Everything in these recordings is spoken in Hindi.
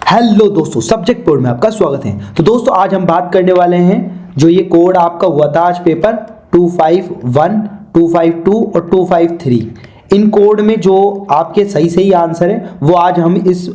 हेलो दोस्तों, सब्जेक्ट कोड में आपका स्वागत है। तो दोस्तों आज हम बात करने वाले हैं जो ये कोड आपका हुआ था आज पेपर 251, 252 और 253। इन कोड में जो आपके सही आंसर है वो आज हम इस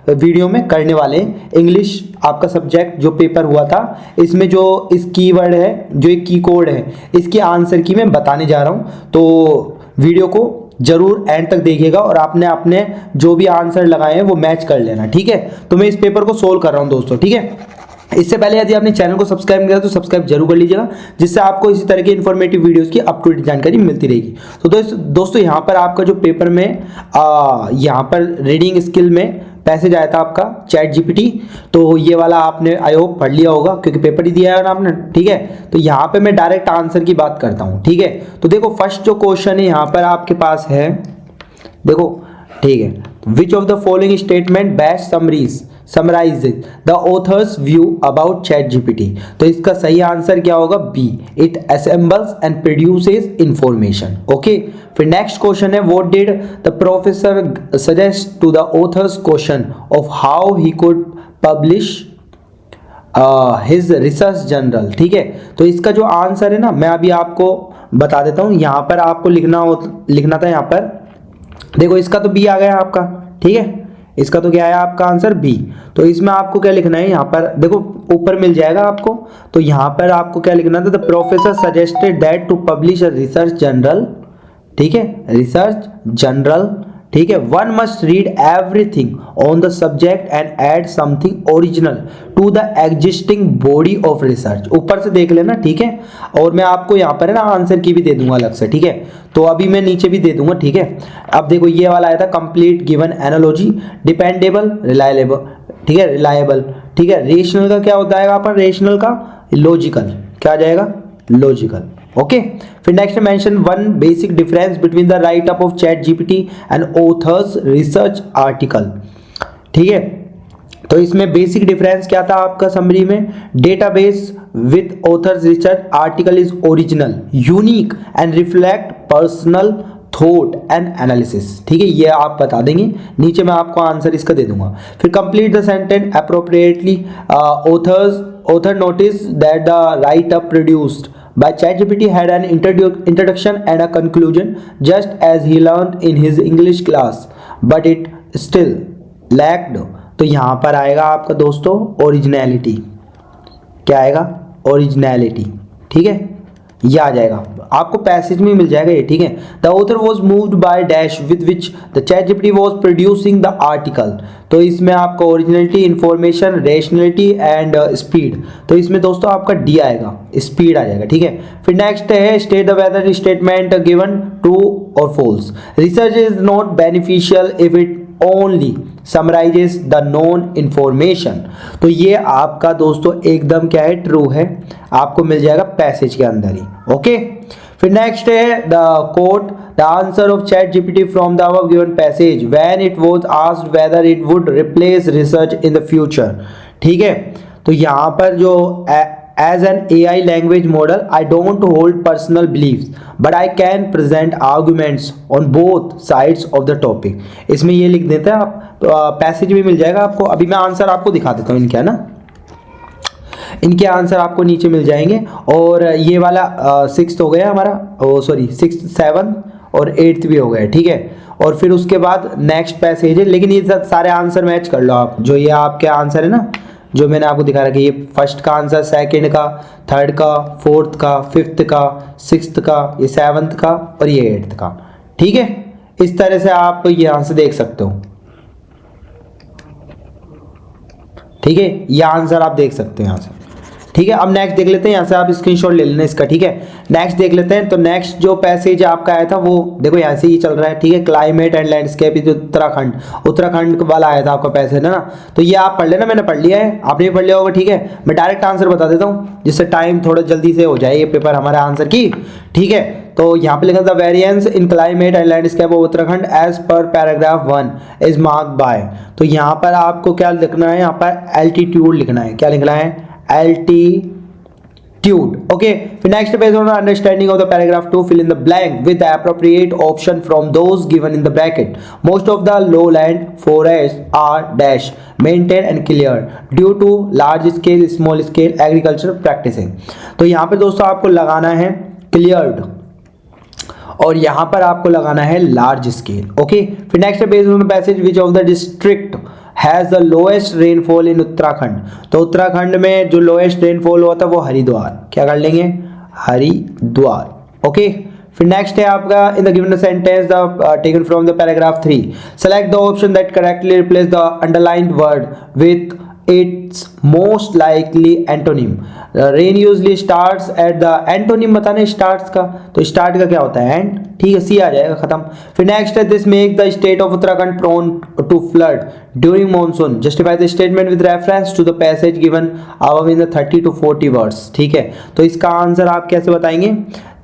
वीडियो में करने वाले हैं। इंग्लिश आपका सब्जेक्ट जो पेपर हुआ था इसमें जो इस कीवर्ड है, जो एक की कोड है, इसके आंसर की मैं बताने जा रहा हूँ। तो वीडियो को जरूर एंड तक देखिएगा और आपने अपने जो भी आंसर लगाए हैं वो मैच कर लेना, ठीक है। तो मैं इस पेपर को सोल्व कर रहा हूं दोस्तों, ठीक है। इससे पहले यदि आपने चैनल को सब्सक्राइब नहीं किया तो सब्सक्राइब जरूर कर लीजिएगा, जिससे आपको इसी तरह की इंफॉर्मेटिव वीडियोस की अप टू डेट जानकारी मिलती रहेगी। तो दोस्तों यहाँ पर आपका जो पेपर में यहाँ पर रीडिंग स्किल में पैसेज आया था आपका चैट जीपीटी। तो ये वाला आपने आई होप पढ़ लिया होगा क्योंकि पेपर ही दिया है ना आपने, ठीक है। तो यहाँ पे मैं डायरेक्ट आंसर की बात करता हूँ, ठीक है। तो देखो फर्स्ट जो क्वेश्चन है यहाँ पर आपके पास है, देखो ठीक है, which of the following statement best summarises the author's view about ChatGPT. तो इसका सही आंसर क्या होगा? B, it assembles and produces information. Okay, फिर नेक्स्ट क्वेश्चन है, what did the professor suggest to the author's question of how he could publish his research journal. ठीक है, तो इसका जो आंसर है ना मैं अभी आपको बता देता हूं। यहां पर आपको लिखना था, यहां पर देखो इसका तो बी आ गया आपका, ठीक है। इसका तो क्या है आपका आंसर? बी। तो इसमें आपको क्या लिखना है, यहाँ पर देखो ऊपर मिल जाएगा आपको। तो यहाँ पर आपको क्या लिखना था? The professor suggested that to publish a research journal, ठीक है, रिसर्च जर्नल, ठीक है। One must read everything on the subject and add something original to the existing body of research. ऊपर से देख लेना, ठीक है। और मैं आपको यहाँ पर है ना आंसर की भी दे दूंगा अलग से, ठीक है। तो अभी मैं नीचे भी दे दूंगा, ठीक है। अब देखो ये वाला आया था, complete given analogy, dependable, reliable, ठीक है, रिलायबल, ठीक है। रेशनल का क्या होता है यहाँ पर? रेशनल का लॉजिकल, क्या आ जाएगा? लॉजिकल। ओके, फिर next mention one basic difference between the right up of chat GPT and authors research article, ठीक है। तो इसमें बेसिक डिफरेंस क्या था आपका समरी में? Database with authors research article is original, unique and reflect personal thought and analysis, ठीक है। ये आप बता देंगे, नीचे मैं आपको आंसर इसका दे दूंगा। फिर complete the sentence appropriately, author notice that the right up produced by ChatGPT had an introduction and a conclusion just as he learned in his English class, but it still lacked। तो यहाँ पर आएगा आपका दोस्तों ओरिजिनलिटी, क्या आएगा? ओरिजिनलिटी, ठीक है। ये आ जाएगा आपको पैसेज में मिल जाएगा ये, ठीक है। The author was moved by dash with which the chat GPT was producing the article. तो इसमें आपका originality, information, rationality and speed. तो इसमें दोस्तों आपका डी आएगा, स्पीड आ जाएगा, ठीक है। फिर नेक्स्ट है, state the whether statement given true और false. Research is not beneficial if it only summarises the known information. तो ये आपका दोस्तों एकदम क्या है? ट्रू है, आपको मिल जाएगा पैसेज के अंदर ही। ओके, फिर नेक्स्ट है the quote the answer of ChatGPT from the above given passage when it was asked whether it would replace research in the future, ठीक है। तो यहाँ पर जो as an AI language model, I don't hold personal beliefs, but I can present arguments on both sides of the topic। इसमें ये लिख देते हैं आप, पैसेज भी मिल जाएगा आपको। अभी मैं आंसर आपको दिखा देता हूँ इनके, है ना, इनके आंसर आपको नीचे मिल जाएंगे। और ये वाला सिक्स्थ हो गया हमारा, ओ सॉरी सिक्स्थ, सेवन्थ और एट्थ भी हो गए, ठीक है। और फिर उसके बाद नेक्स्ट पैसेज है, लेकिन ये सारे आंसर मैच कर लो आप। जो ये आपके आंसर है ना जो मैंने आपको दिखा रखा है, ये फर्स्ट का आंसर, सेकंड का, थर्ड का, फोर्थ का, फिफ्थ का, सिक्स्थ का, ये सेवन्थ का और ये एट्थ का, ठीक है। इस तरह से आप यहां से देख सकते हो, ठीक है। ये आंसर आप देख सकते हो यहां से, ठीक है। अब नेक्स्ट देख लेते हैं, यहाँ से आप स्क्रीनशॉट ले लेना इसका, ठीक है। नेक्स्ट देख लेते हैं। तो नेक्स्ट जो पैसेज आपका आया था वो देखो यहाँ से ही चल रहा है, ठीक है। Climate and landscape is Uttarakhand वाला आया था आपका पैसेज, है ना। तो ये आप पढ़ लेना, मैंने पढ़ लिया है, आपने भी पढ़ लिया होगा, ठीक है। मैं डायरेक्ट आंसर बता देता हूँ जिससे टाइम थोड़ा जल्दी से हो जाए ये पेपर हमारे आंसर की, ठीक है। तो यहाँ पे लिखा था variance in climate and landscape of Uttarakhand as per paragraph 1 is marked by. तो यहाँ पर आपको क्या लिखना है? यहाँ पर एल्टीट्यूड लिखना है। क्या लिखना है? Okay, फिर next based on understanding of the paragraph 2, fill in the blank with the appropriate option from those given in the bracket. Most of the lowland forests are dash maintained and cleared due to large scale small scale agriculture practicing. तो यहाँ पे दोस्तों आपको लगाना है cleared और यहाँ पर आपको लगाना है लार्ज स्केल. ओके, फिर next based on the passage which of the district has the lowest rainfall in Uttarakhand. तो उत्तराखंड में जो लोएस्ट रेनफॉल हुआ था वो हरिद्वार. क्या कर लेंगे? हरिद्वार. ओके, फिर नेक्स्ट है आपका in the given sentence the taken from the paragraph 3 select the option that correctly replace the underlined word with its most likely antonym. Rain usually starts at the antonym बताना स्टार्ट्स का, तो स्टार्ट का क्या होता है? एंड. ठीक है, सी आ जाएगा, खत्म. फिर नेक्स्ट है this make the state of Uttarakhand prone to flood during monsoon. Justify the statement with reference to the passage given above in the 30 to 40 words. ठीक है, तो इसका आंसर आप कैसे बताएंगे?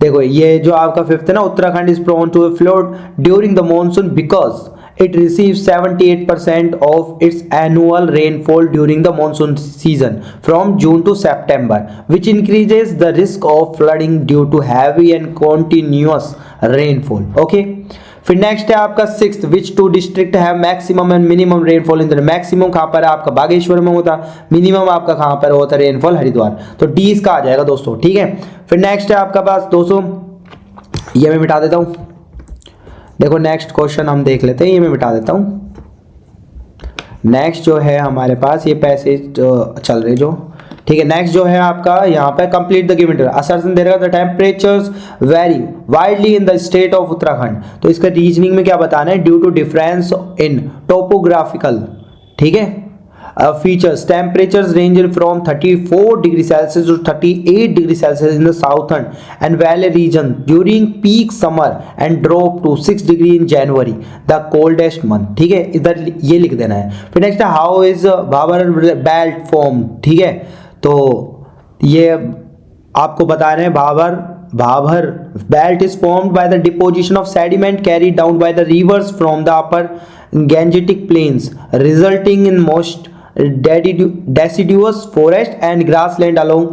देखो ये जो आपका फिफ्थ है ना, Uttarakhand is prone to flood during the monsoon because it receives 78% of its annual rainfall during the monsoon season from June to September, which increases the risk of flooding due to heavy and continuous rainfall. Okay, फिर नेक्स्ट है आपका सिक्स्थ, विच टू डिस्ट्रिक्ट है maximum and minimum rainfall in the. Maximum कहाँ पर आपका बागेश्वर में होता, मिनिमम आपका कहाँ पर होता रेनफॉल? हरिद्वार. तो डी इसका आ जाएगा दोस्तों. ठीक है, फिर नेक्स्ट है आपका पास दोस्तों, ये मैं मिटा देता हूँ. देखो नेक्स्ट क्वेश्चन हम देख लेते हैं, ये मैं मिटा देता हूँ. नेक्स्ट जो है हमारे पास ये पैसेज चल रहे जो. ठीक है, नेक्स्ट जो है आपका यहाँ पे कंप्लीट द गिवन असर्शन दे रहा है the temperatures very widely in the state of Uttarakhand. तो इसका रीजनिंग में क्या बताना है? Due to difference in topographical. ठीक है, features temperatures range from 34 degree Celsius to 38 degree Celsius in the southern and valley region during peak summer and drop to 6 degree in January, the coldest month. ठीक है, इधर ये लिख देना है. फिर नेक्स्ट है how is Bhabar belt form. ठीक है, तो ये आपको बताना है Bhabar belt is formed by the deposition of sediment carried down by the reverse from the upper Gangetic plains resulting in most deciduous forest and grassland along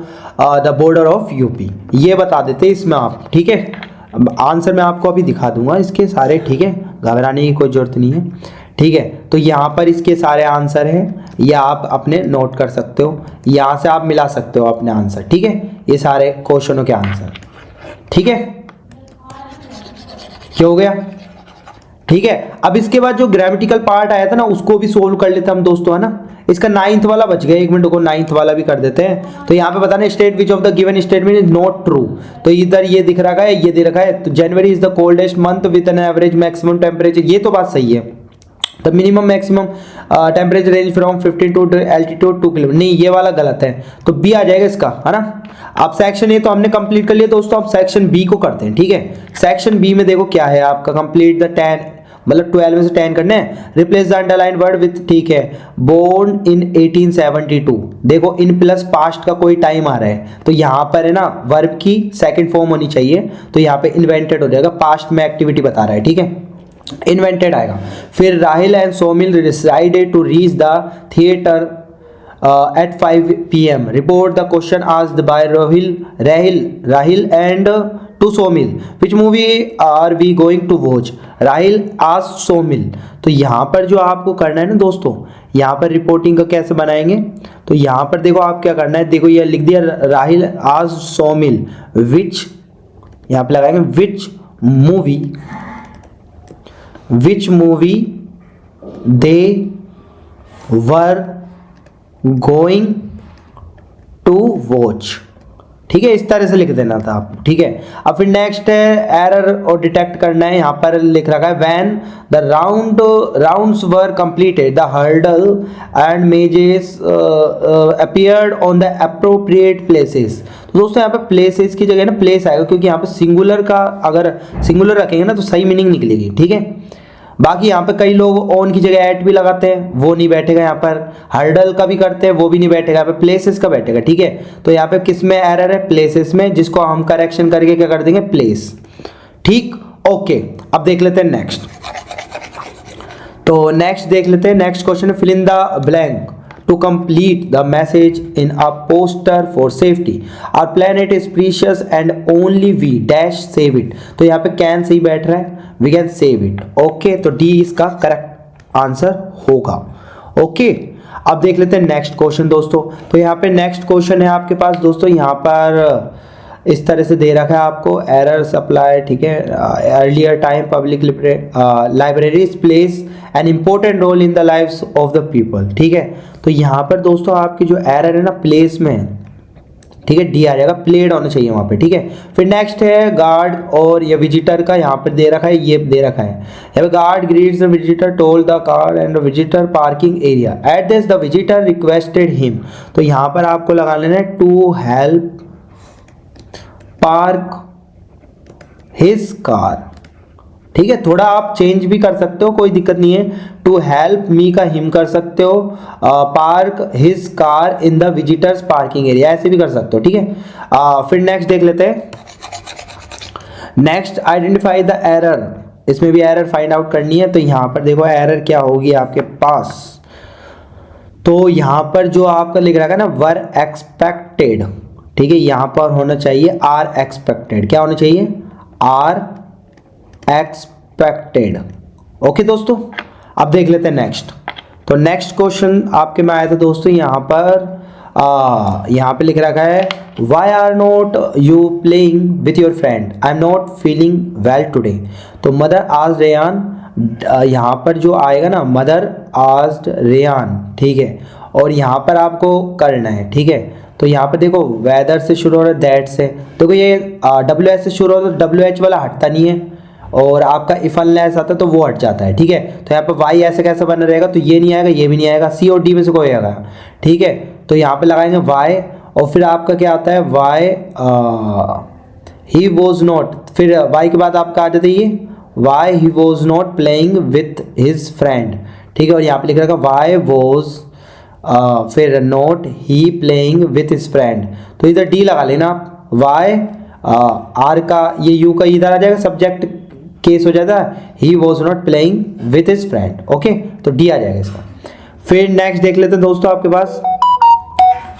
the border of UP. ये बता देते इसमें आप. ठीक है, आंसर मैं आपको अभी दिखा दूंगा इसके सारे. ठीक है, घबराने की कोई जरूरत नहीं है. ठीक है, तो यहाँ पर इसके सारे आंसर हैं, ये आप अपने नोट कर सकते हो, यहाँ से आप मिला सकते हो अपने आंसर. ठीक है, ये सारे क्वेश्चनों के आंसर. ठीक है, क्या हो गया? ठीक है, अब इसके बाद जो ग्रामेटिकल पार्ट आया था ना उसको भी सोल्व कर लेते हम दोस्तों, है ना. इसका 9th वाला बच गया, एक मिनट को 9th वाला भी कर देते हैं. तो यहाँ पे बताना state which of the given statement is not true. तो इधर ये दिख रहा है, ये दे रखा है. तो January is the coldest month with an average maximum temperature. ये तो बात सही है. The minimum maximum temperature range from 15 to altitude 2 kilometre. नहीं, ये वाला गलत है, तो बी आ जाएगा इसका, है ना. अब सेक्शन ए तो हमने कंप्लीट कर लिया दोस्तों, अब सेक्शन बी को करते हैं. ठीक है, सेक्शन बी में देखो क्या है आपका, कंप्लीट द 10 मतलब 12 में से 10 करने हैं. Replace the underline word with. ठीक है, बोर्न इन 1872. देखो इन प्लस पास्ट का कोई टाइम आ रहा है, तो यहाँ पर है ना वर्ब की सेकंड फॉर्म होनी चाहिए, तो यहाँ पे इन्वेंटेड हो जाएगा. पास्ट में एक्टिविटी बता रहा है. ठीक है, इन्वेंटेड आएगा. फिर Rahil and Somil decided to reach the theatre at 5 PM. Report the question asked by Rahil and to Somil. Which movie are we going to watch? Rahil asked Somil. तो यहाँ पर जो आपको करना है ना दोस्तों, यहाँ पर रिपोर्टिंग का कैसे बनाएंगे, तो यहाँ पर देखो आप क्या करना है. देखो ये लिख दिया राहिल asked Somil which, यहाँ पे लगाएंगे which movie they were going to watch. ठीक है, इस तरह से लिख देना था आप. ठीक है, अब फिर नेक्स्ट है एरर और डिटेक्ट करना है. यहाँ पर लिख रखा है when the rounds were completed the hurdle and mazes appeared on the appropriate places. तो दोस्तों यहाँ पे प्लेसेस की जगह ना प्लेस आएगा, क्योंकि यहाँ पे सिंगुलर का अगर सिंगुलर रखेंगे ना तो सही मीनिंग निकलेगी. ठीक है, बाकी यहाँ पे कई लोग ऑन की जगह एट भी लगाते हैं, वो नहीं बैठेगा. यहाँ पर हर्डल का भी करते हैं, वो भी नहीं बैठेगा. यहाँ पे प्लेसेस का बैठेगा. ठीक है, तो यहाँ पे किस में एरर है? प्लेसेस में, जिसको हम करेक्शन करके क्या कर देंगे? प्लेस. ठीक, ओके. अब देख लेते हैं नेक्स्ट. तो नेक्स्ट देख लेते हैं. नेक्स्ट क्वेश्चन है fill in the blank to complete the message in a poster for safety. Our planet is precious and only we dash save it. तो यहाँ पे can सही बैठ रहा है, we can save it. Okay, तो डी इसका करेक्ट आंसर होगा. ओके, अब देख लेते हैं नेक्स्ट क्वेश्चन दोस्तों. तो यहाँ पे नेक्स्ट क्वेश्चन है आपके पास दोस्तों, यहाँ पर इस तरह से दे रखा है आपको एरर सप्लाई. ठीक है, earlier time public libraries place an important role in the lives of the people. ठीक है, तो यहाँ पर दोस्तों आपकी जो एरर है ना प्लेस में है. ठीक है, डी आ जाएगा, प्लेड होना चाहिए वहाँ पे. ठीक है, फिर नेक्स्ट है गार्ड और ये विजिटर का यहाँ पर दे रखा है, ये दे रखा है यहाँ पे guard greets the visitor toll the car and the visitor parking area at this the visitor requested him. तो यहाँ पर आपको लगा लेना है to help park his car. ठीक है, थोड़ा आप चेंज भी कर सकते हो, कोई दिक्कत नहीं है. टू हेल्प मी का हिम कर सकते हो, park his car in the visitors parking area, ऐसे भी कर सकते हो. ठीक है, फिर नेक्स्ट देख लेते हैं. Next identify the error. इसमें भी एरर फाइंड आउट करनी है. तो यहां पर देखो एरर क्या होगी आपके पास. तो यहां पर जो आपका लिख रखा है ना वर एक्सपेक्टेड. ठीक है, यहां पर होना चाहिए आर एक्सपेक्टेड. क्या होना चाहिए? Are expected. ओके दोस्तों, अब देख लेते हैं नेक्स्ट. तो नेक्स्ट क्वेश्चन आपके में आया था दोस्तों, यहाँ पे लिख रखा है why are not you playing with your friend, I am not feeling well today. तो मदर आज रेयान, यहाँ पर जो आएगा ना मदर आज रेयान. ठीक है, और यहाँ पर आपको करना है. ठीक है, तो यहाँ पे देखो वेदर से शुरू हो रहा है, दैट से. देखो ये डब्ल्यू एच से शुरू हो रहा है, डब्ल्यू एच वाला हटता नहीं है, और आपका इफ अनलेस आता है तो वो हट जाता है. ठीक है, तो यहाँ पे वाई ऐसे कैसे बना रहेगा, तो ये नहीं आएगा, ये भी नहीं आएगा, सी और डी में से कोई आएगा. ठीक है, तो यहाँ पे लगाएंगे वाई, और फिर आपका क्या आता है वाई ही वॉज नॉट. फिर वाई के बाद आपका आ जाता है ये why he was not playing with his friend. ठीक है, और यहाँ पे लिख रखा वाई वॉज फिर not he playing with his friend. तो इधर डी लगा लेना आप. वाई आर का ये यू का इधर आ जाएगा, सब्जेक्ट केस हो जाता है, he was not playing with his friend. Okay, तो डी आ जाएगा इसका. फिर नेक्स्ट देख लेते हैं दोस्तों, आपके पास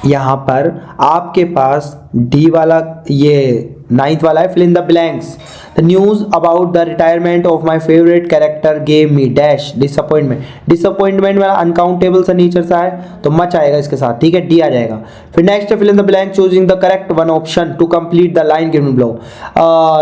यहाँ पर आपके पास डी वाला ये 9th वाला है, fill in the blanks. The news about the retirement of my favourite character gave me dash disappointment. Disappointment वाला अनकाउंटेबल सा नेचर सा है, तो मच आएगा इसके साथ. ठीक है, डी आ जाएगा. फिर next fill in the blank choosing the correct one option to complete the line given below.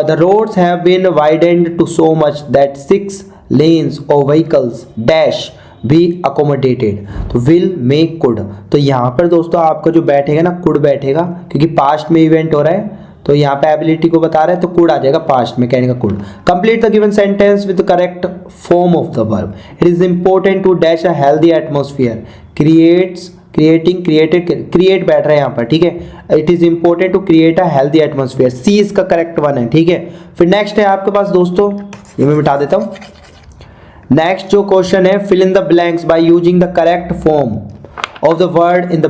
The roads have been widened to so much that 6 lanes of vehicles dash be accommodated. तो विल मेक कुड. तो यहाँ पर दोस्तों आपका जो बैठेगा ना कुड बैठेगा, क्योंकि पास्ट में इवेंट हो रहा है, तो यहाँ पे एबिलिटी को बता रहा है, तो कुड आ जाएगा पास्ट में, कहने का could. Complete the given sentence with the correct form of the verb. It is important to dash a healthy atmosphere. Creates creating created create बैठ रहा है यहाँ पर. ठीक है, it is important to create a healthy atmosphere. C इसका करेक्ट वन है. ठीक है, फिर नेक्स्ट है आपके पास दोस्तों, ये मैं मिटा देता हूँ. नेक्स्ट जो क्वेश्चन है fill in the blanks by using the correct form of the word in the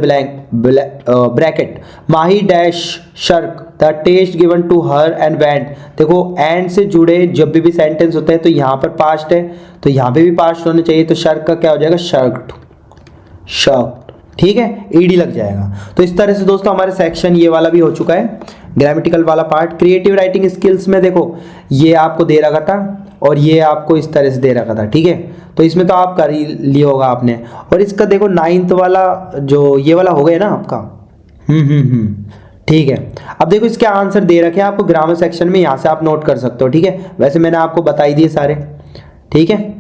bracket. Mahi dash shirk the test given to her and went. देखो एंड से जुड़े जब भी सेंटेंस होते हैं तो यहाँ पर पास्ट है, तो यहाँ पे भी पास्ट होने चाहिए. तो शर्क का क्या हो जाएगा? शर्क्ड. शर्क्ड. ठीक है, ईडी लग जाएगा. तो इस तरह से दोस्तों हमारे सेक्शन ये वाला भी हो चुका है, ग्रामेटिकल वाला पार्ट. क्रिएटिव राइटिंग स्किल्स में देखो ये आपको दे रखा था और ये आपको इस तरह से दे रखा था. ठीक है, तो इसमें तो आप कर ही लिया होगा आपने. और इसका देखो 9th वाला जो ये वाला हो गया ना आपका. ठीक है, अब देखो इसके आंसर दे रखे हैं आपको ग्रामर सेक्शन में, यहाँ से आप नोट कर सकते हो. ठीक है, वैसे मैंने आपको बता ही दिए सारे. ठीक है,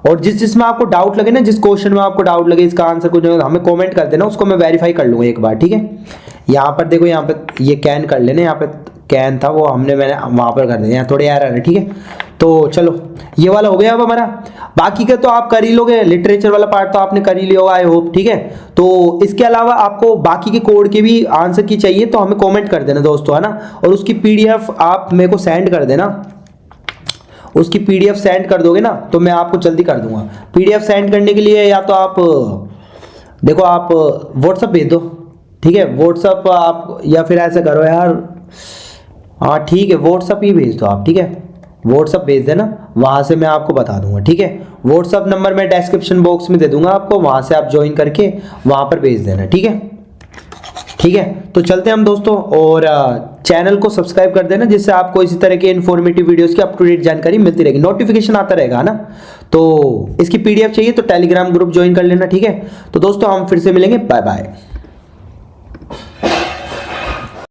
और जिसमें आपको डाउट लगे ना, जिस क्वेश्चन में आपको डाउट लगे इसका आंसर कुछ हमें कमेंट कर देना, उसको मैं वेरीफाई कर लूँगा एक बार. ठीक है, यहाँ पर देखो, यहाँ पे ये कैन कर लेना, यहाँ पे कैन था वो मैंने वहाँ पर कर दिया, यहाँ थोड़े एरर है. ठीक है, तो चलो ये वाला हो गया अब हमारा. बाकी का तो आप कर ही लोगे, लिटरेचर वाला पार्ट तो आपने कर ही लिया होगा आई होप. ठीक है, तो इसके अलावा आपको बाकी के कोड के भी आंसर की चाहिए तो हमें कमेंट कर देना दोस्तों, है ना. और उसकी पीडीएफ आप मेरे को सेंड कर देना. उसकी पीडीएफ सेंड कर दोगे ना तो मैं आपको जल्दी कर दूंगा. पीडीएफ सेंड करने के लिए या तो आप देखो आप व्हाट्सअप भेज दो. ठीक है, व्हाट्सअप आप, या फिर ऐसे करो यार, हाँ ठीक है व्हाट्सअप ही भेज दो आप. ठीक है, व्हाट्सअप भेज देना, वहाँ से मैं आपको बता दूंगा. ठीक है, व्हाट्सअप नंबर मैं डिस्क्रिप्शन बॉक्स में दे दूंगा आपको, वहां से आप ज्वाइन करके वहां पर भेज देना। ठीक है, ठीक है। तो चलते हैं हम दोस्तों, और चैनल को सब्सक्राइब कर देना, जिससे आपको इसी तरह के इन्फॉर्मेटिव वीडियोस की अप टू डेट जानकारी मिलती रहेगी, नोटिफिकेशन आता रहेगा ना। तो इसकी पीडीएफ चाहिए तो टेलीग्राम ग्रुप ज्वाइन कर लेना। ठीक है, तो दोस्तों हम फिर से मिलेंगे, बाय बाय।